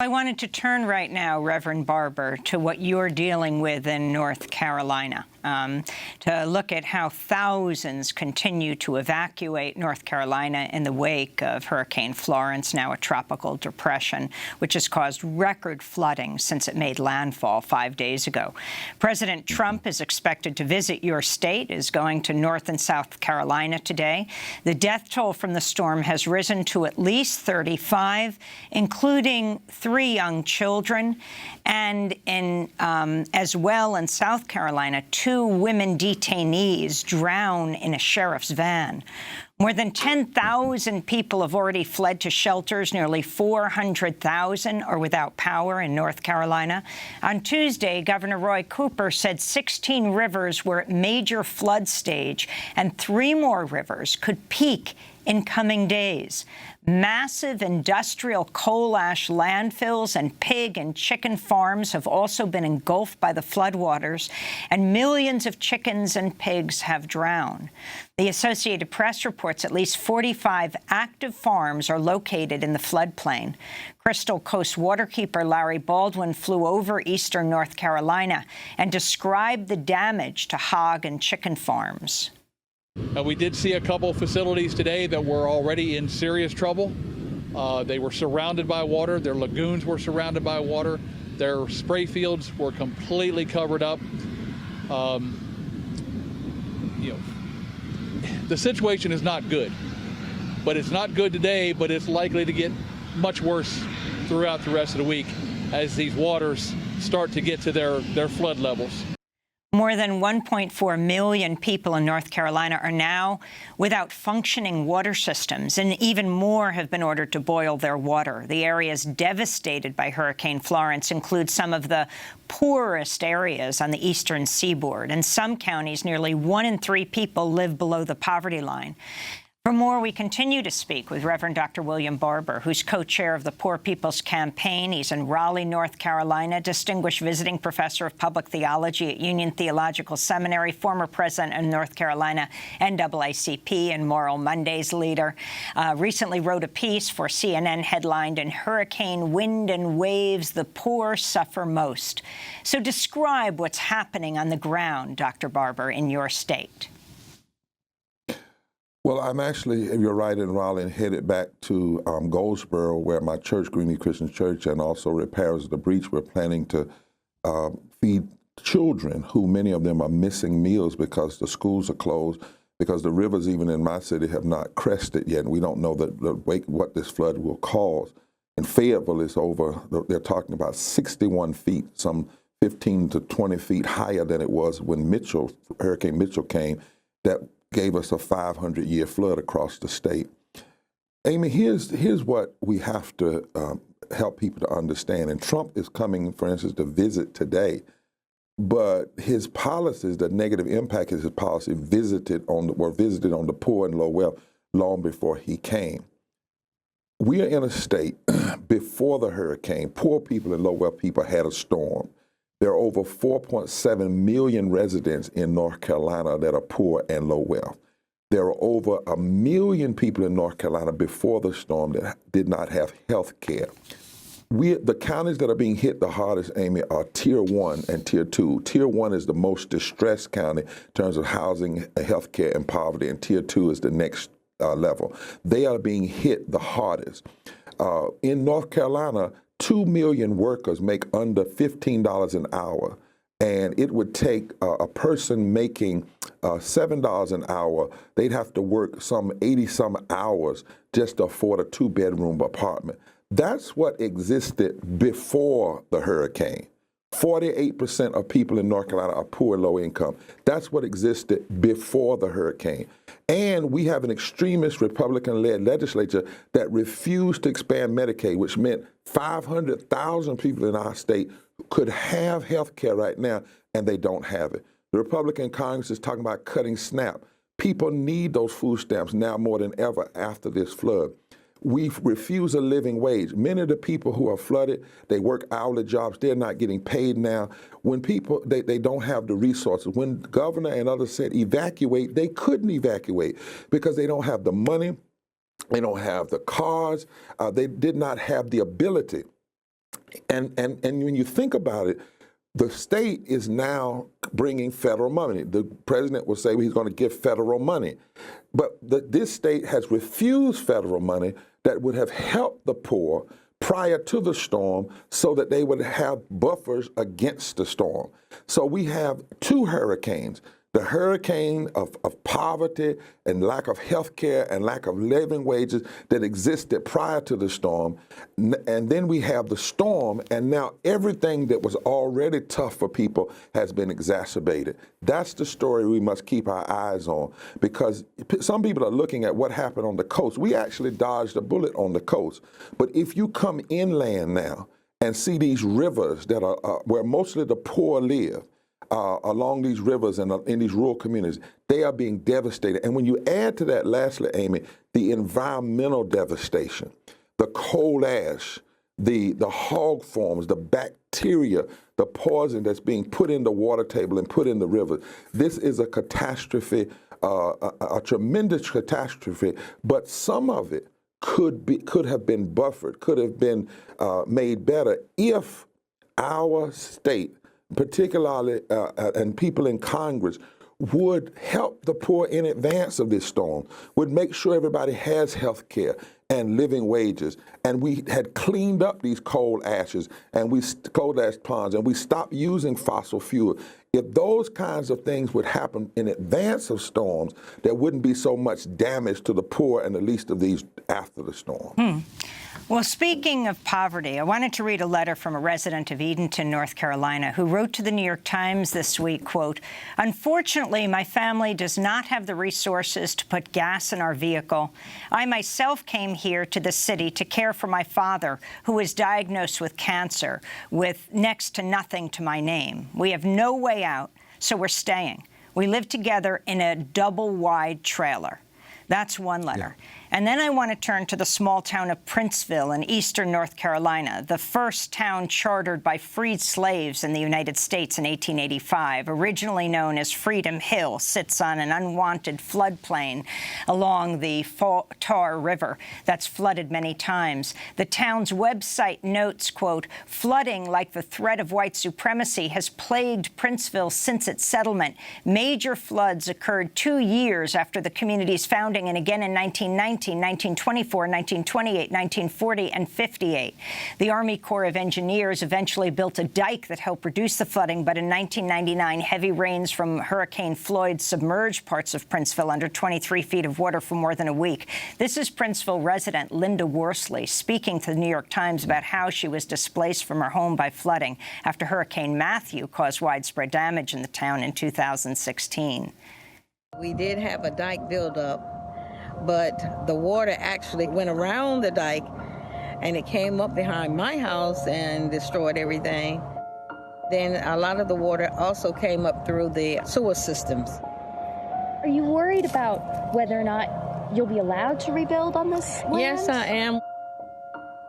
I wanted to turn right now, Reverend Barber, to what you're dealing with in North Carolina, to look at how thousands continue to evacuate North Carolina in the wake of Hurricane Florence, now a tropical depression, which has caused record flooding since it made landfall 5 days ago. President Trump is expected to visit your state, is going to North and South Carolina today. The death toll from the storm has risen to at least 35, including 3 young children, and as well in South Carolina, 2 women detainees drown in a sheriff's van. More than 10,000 people have already fled to shelters. Nearly 400,000 are without power in North Carolina. On Tuesday, Governor Roy Cooper said 16 rivers were at major flood stage, and 3 more rivers could peak in coming days. Massive industrial coal ash landfills and pig and chicken farms have also been engulfed by the floodwaters, and millions of chickens and pigs have drowned. The Associated Press reports at least 45 active farms are located in the floodplain. Crystal Coast waterkeeper Larry Baldwin flew over eastern North Carolina and described the damage to hog and chicken farms. We did see a couple facilities today that were already in serious trouble. They were surrounded by water. Their lagoons were surrounded by water. Their spray fields were completely covered up. The situation is not good. But it's not good today, but it's likely to get much worse throughout the rest of the week as these waters start to get to their flood levels. More than 1.4 million people in North Carolina are now without functioning water systems, and even more have been ordered to boil their water. The areas devastated by Hurricane Florence include some of the poorest areas on the eastern seaboard. In some counties, nearly 1 in 3 people live below the poverty line. For more, we continue to speak with Reverend Dr. William Barber, who's co-chair of the Poor People's Campaign. He's in Raleigh, North Carolina, distinguished visiting professor of public theology at Union Theological Seminary, former president of North Carolina NAACP and Moral Mondays leader. Recently wrote a piece for CNN headlined, "In Hurricane Wind and Waves, the Poor Suffer Most." So describe what's happening on the ground, Dr. Barber, in your state. Well, I'm actually, if you're right, in Raleigh, and headed back to Goldsboro, where my church, Greenleaf Christian Church, and also repairs of the breach, we're planning to feed children who many of them are missing meals because the schools are closed, because the rivers, even in my city, have not crested yet. And we don't know what this flood will cause. In Fayetteville, it's over, they're talking about 61 feet, some 15 to 20 feet higher than it was when Hurricane Mitchell came. That gave us a 500-year flood across the state. Amy, here's what we have to help people to understand. And Trump is coming, for instance, to visit today, but his policies, the negative impact of his policy, were visited on the poor and low wealth long before he came. We are in a state before the hurricane, poor people and low wealth people had a storm. There are over 4.7 million residents in North Carolina that are poor and low wealth. There are over 1 million people in North Carolina before the storm that did not have health care. The counties that are being hit the hardest, Amy, are Tier 1 and Tier 2. Tier 1 is the most distressed county in terms of housing, health care, and poverty, and Tier 2 is the next level. They are being hit the hardest. In North Carolina, 2 million workers make under $15 an hour, and it would take a person making $7 an hour, they'd have to work some 80-some hours just to afford a 2-bedroom apartment. That's what existed before the hurricane. 48% of people in North Carolina are poor and low income. That's what existed before the hurricane. And we have an extremist Republican-led legislature that refused to expand Medicaid, which meant 500,000 people in our state could have health care right now, and they don't have it. The Republican Congress is talking about cutting SNAP. People need those food stamps now more than ever after this flood. We refuse a living wage. Many of the people who are flooded, they work hourly jobs. They're not getting paid now. When people, they don't have the resources. When the governor and others said evacuate, they couldn't evacuate because they don't have the money. They don't have the cars. They did not have the ability And when you think about it, the state is now bringing federal money. The president will say he's going to give federal money. But this state has refused federal money that would have helped the poor prior to the storm so that they would have buffers against the storm. So we have two hurricanes. The hurricane of poverty and lack of health care and lack of living wages that existed prior to the storm. And then we have the storm, and now everything that was already tough for people has been exacerbated. That's the story we must keep our eyes on, because some people are looking at what happened on the coast. We actually dodged a bullet on the coast. But if you come inland now and see these rivers that are where mostly the poor live, along these rivers and in these rural communities, they are being devastated. And when you add to that, lastly, Amy, the environmental devastation, the coal ash, the hog farms, the bacteria, the poison that's being put in the water table and put in the river, this is a catastrophe, a tremendous catastrophe, but some of it could have been buffered, could have been made better if our state, particularly and people in Congress, would help the poor in advance of this storm, would make sure everybody has health care and living wages. And we had cleaned up these coal ashes and coal ash ponds, and we stopped using fossil fuel. If those kinds of things would happen in advance of storms, there wouldn't be so much damage to the poor and the least of these after the storm. Well, speaking of poverty, I wanted to read a letter from a resident of Edenton, North Carolina, who wrote to the New York Times this week, quote, "Unfortunately, my family does not have the resources to put gas in our vehicle. I myself came here to the city to care for my father, who was diagnosed with cancer, with next to nothing to my name. We have no way out, so we're staying. We live together in a double-wide trailer." That's one letter. Yeah. And then I want to turn to the small town of Princeville in eastern North Carolina, the first town chartered by freed slaves in the United States in 1885. Originally known as Freedom Hill, sits on an unwanted floodplain along the Tar River that's flooded many times. The town's website notes, quote, "Flooding, like the threat of white supremacy, has plagued Princeville since its settlement. Major floods occurred 2 years after the community's founding, and again in 1919, 1924, 1928, 1940, and 58. The Army Corps of Engineers eventually built a dike that helped reduce the flooding, but in 1999, heavy rains from Hurricane Floyd submerged parts of Princeville under 23 feet of water for more than a week." This is Princeville resident Linda Worsley speaking to the New York Times about how she was displaced from her home by flooding after Hurricane Matthew caused widespread damage in the town in 2016. We did have a dike buildup, but the water actually went around the dike and it came up behind my house and destroyed everything. Then a lot of the water also came up through the sewer systems. Are you worried about whether or not you'll be allowed to rebuild on this land? Yes, I am.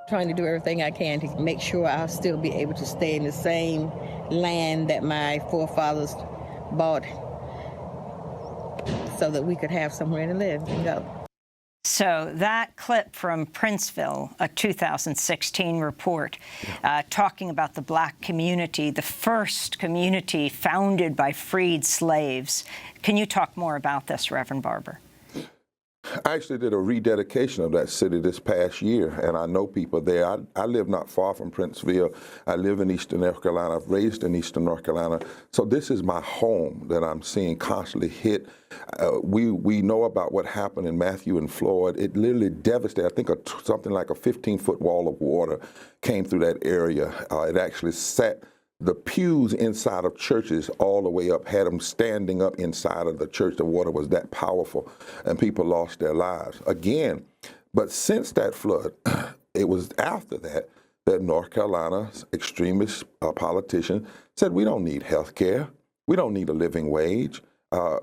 Trying to do everything I can to make sure I'll still be able to stay in the same land that my forefathers bought so that we could have somewhere to live and go. So that clip from Princeville, a 2016 report, talking about the black community, the first community founded by freed slaves. Can you talk more about this, Reverend Barber? I actually did a rededication of that city this past year, and I know people there. I live not far from Princeville. I live in eastern North Carolina. I've raised in eastern North Carolina. So this is my home that I'm seeing constantly hit. We know about what happened in Matthew and Floyd. It literally devastated. I think something like a 15-foot wall of water came through that area. It actually sat the pews inside of churches all the way up, had them standing up inside of the church. The water was that powerful, and people lost their lives. Again, but since that flood, it was after that North Carolina's extremist politician said, we don't need health care. We don't need a living wage.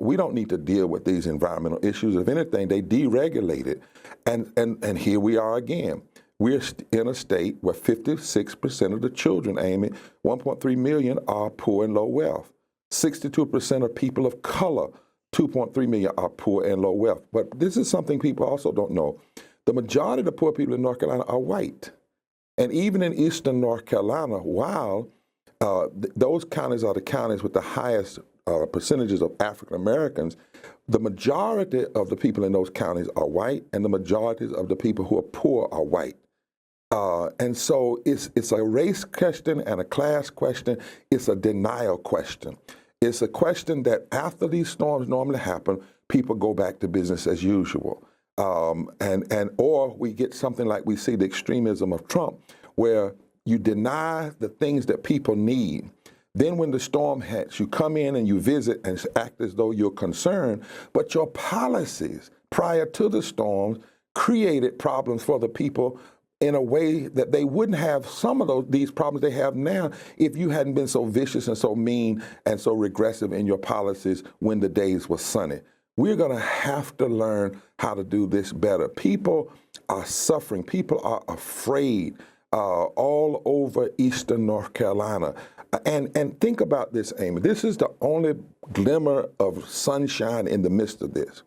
We don't need to deal with these environmental issues. If anything, they deregulated. And here we are again. We're in a state where 56% of the children, Amy, 1.3 million, are poor and low wealth. 62% of people of color, 2.3 million, are poor and low wealth. But this is something people also don't know. The majority of the poor people in North Carolina are white. And even in eastern North Carolina, while those counties are the counties with the highest percentages of African Americans, the majority of the people in those counties are white, and the majority of the people who are poor are white. And so it's a race question and a class question. It's a denial question. It's a question that after these storms normally happen, people go back to business as usual. Or we get something like we see the extremism of Trump, where you deny the things that people need. Then when the storm hits, you come in and you visit and act as though you're concerned, but your policies prior to the storms created problems for the people in a way that they wouldn't have some of these problems they have now if you hadn't been so vicious and so mean and so regressive in your policies when the days were sunny. We're going to have to learn how to do this better. People are suffering. People are afraid all over eastern North Carolina. And think about this, Amy. This is the only glimmer of sunshine in the midst of this.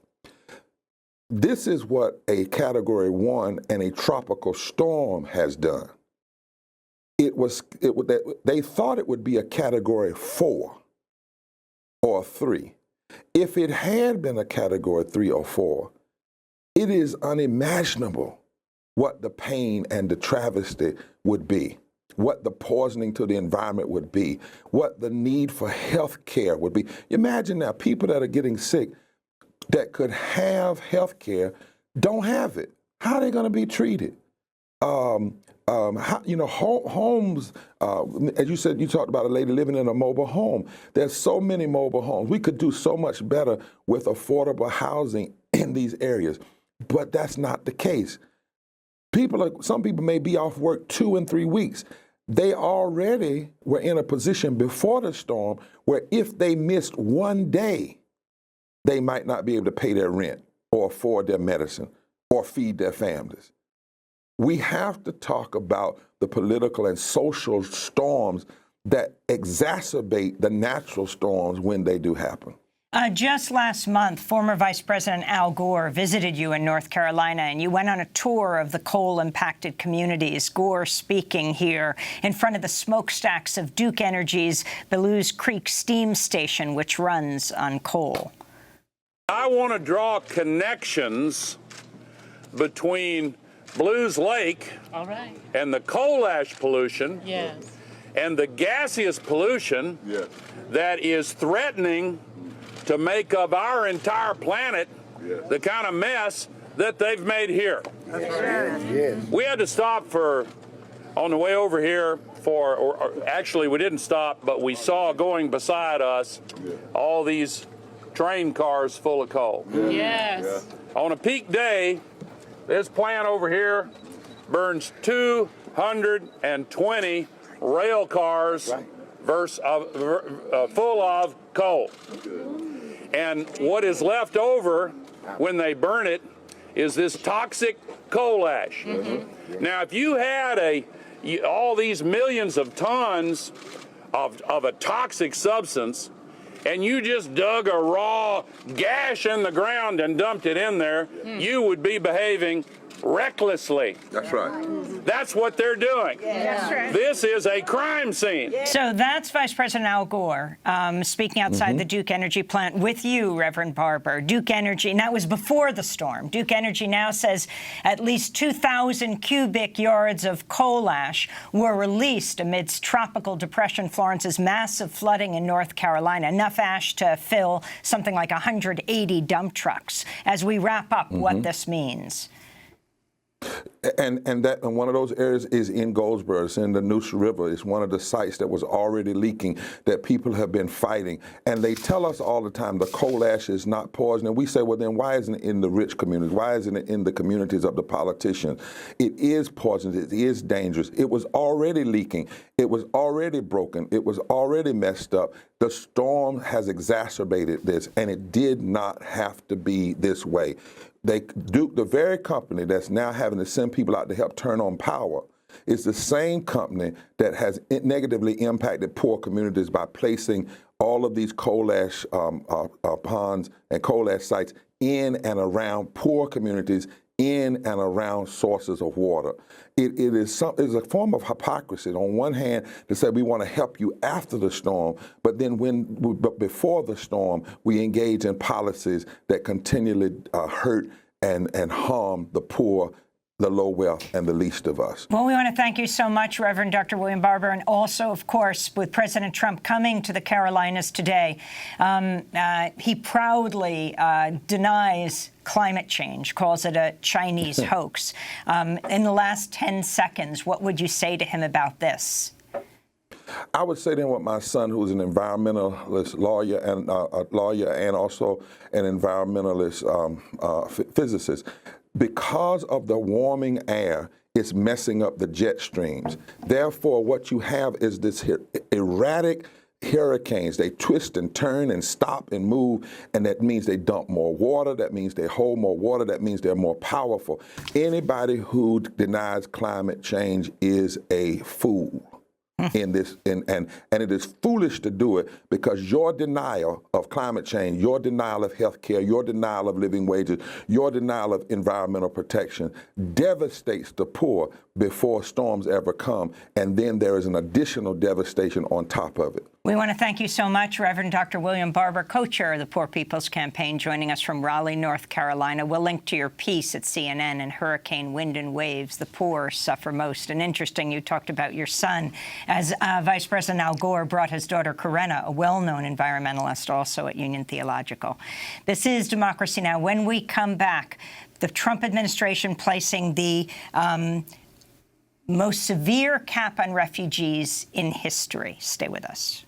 This is what a Category 1 and a tropical storm has done. They thought it would be a Category 4 or 3. If it had been a Category 3 or 4, it is unimaginable what the pain and the travesty would be, what the poisoning to the environment would be, what the need for health care would be. Imagine now people that are getting sick that could have health care don't have it. How are they going to be treated? Homes, as you said, you talked about a lady living in a mobile home. There's so many mobile homes. We could do so much better with affordable housing in these areas, but that's not the case. Some people may be off work 2 and 3 weeks. They already were in a position before the storm where if they missed one day, they might not be able to pay their rent or afford their medicine or feed their families. We have to talk about the political and social storms that exacerbate the natural storms when they do happen. Just last month, former Vice President Al Gore visited you in North Carolina, and you went on a tour of the coal-impacted communities. Gore speaking here in front of the smokestacks of Duke Energy's Belews Creek Steam Station, which runs on coal. I want to draw connections between Belews Lake and the coal ash pollution and the gaseous pollution that is threatening to make of our entire planet the kind of mess that they've made here. We had to stop on the way over here or actually we didn't stop, but we saw going beside us all these train cars full of coal. On a peak day, this plant over here burns 220 rail cars full of coal. And what is left over when they burn it is this toxic coal ash. Now, if you had all these millions of tons of a toxic substance, and you just dug a raw gash in the ground and dumped it in there, you would be behaving recklessly. That's right. That's what they're doing. That's right. This is a crime scene. So that's Vice President Al Gore speaking outside the Duke Energy plant with you, Reverend Barber. Duke Energy, and that was before the storm. Duke Energy now says at least 2,000 cubic yards of coal ash were released amidst Tropical Depression Florence's massive flooding in North Carolina, enough ash to fill something like 180 dump trucks. As we wrap up what this means. And one of those areas is in Goldsboro. It's in the Neuse River. It's one of the sites that was already leaking that people have been fighting. And they tell us all the time the coal ash is not poison. And we say, well, then why isn't it in the rich communities? Why isn't it in the communities of the politicians? It is poisonous. It is dangerous. It was already leaking. It was already broken. It was already messed up. The storm has exacerbated this, and it did not have to be this way. Duke, the very company that's now having to send people out to help turn on power, is the same company that has negatively impacted poor communities by placing all of these coal ash ponds and coal ash sites in and around poor communities in and around sources of water. It is a form of hypocrisy. On one hand, to say we want to help you after the storm, but then but before the storm, we engage in policies that continually hurt and harm the poor, the low wealth, and the least of us. Well, we want to thank you so much, Reverend Dr. William Barber, and also, of course, with President Trump coming to the Carolinas today, he proudly denies climate change, calls it a Chinese hoax. In the last 10 seconds, what would you say to him about this? I would say to him with my son, who's an environmentalist lawyer and also an environmentalist physicist, because of the warming air, it's messing up the jet streams. Therefore, what you have is this erratic hurricanes. They twist and turn and stop and move, and that means they dump more water. That means they hold more water. That means they're more powerful. Anybody who denies climate change is a fool. In this, and it is foolish to do it, because your denial of climate change, your denial of health care, your denial of living wages, your denial of environmental protection devastates the poor before storms ever come, and then there is an additional devastation on top of it. We want to thank you so much, Reverend Dr. William Barber, co-chair of the Poor People's Campaign, joining us from Raleigh, North Carolina. We'll link to your piece at CNN and Hurricane Wind and Waves, the poor suffer most. And interesting, you talked about your son, as Vice President Al Gore brought his daughter Karenna, a well-known environmentalist, also at Union Theological. This is Democracy Now! When we come back, the Trump administration placing the most severe cap on refugees in history. Stay with us.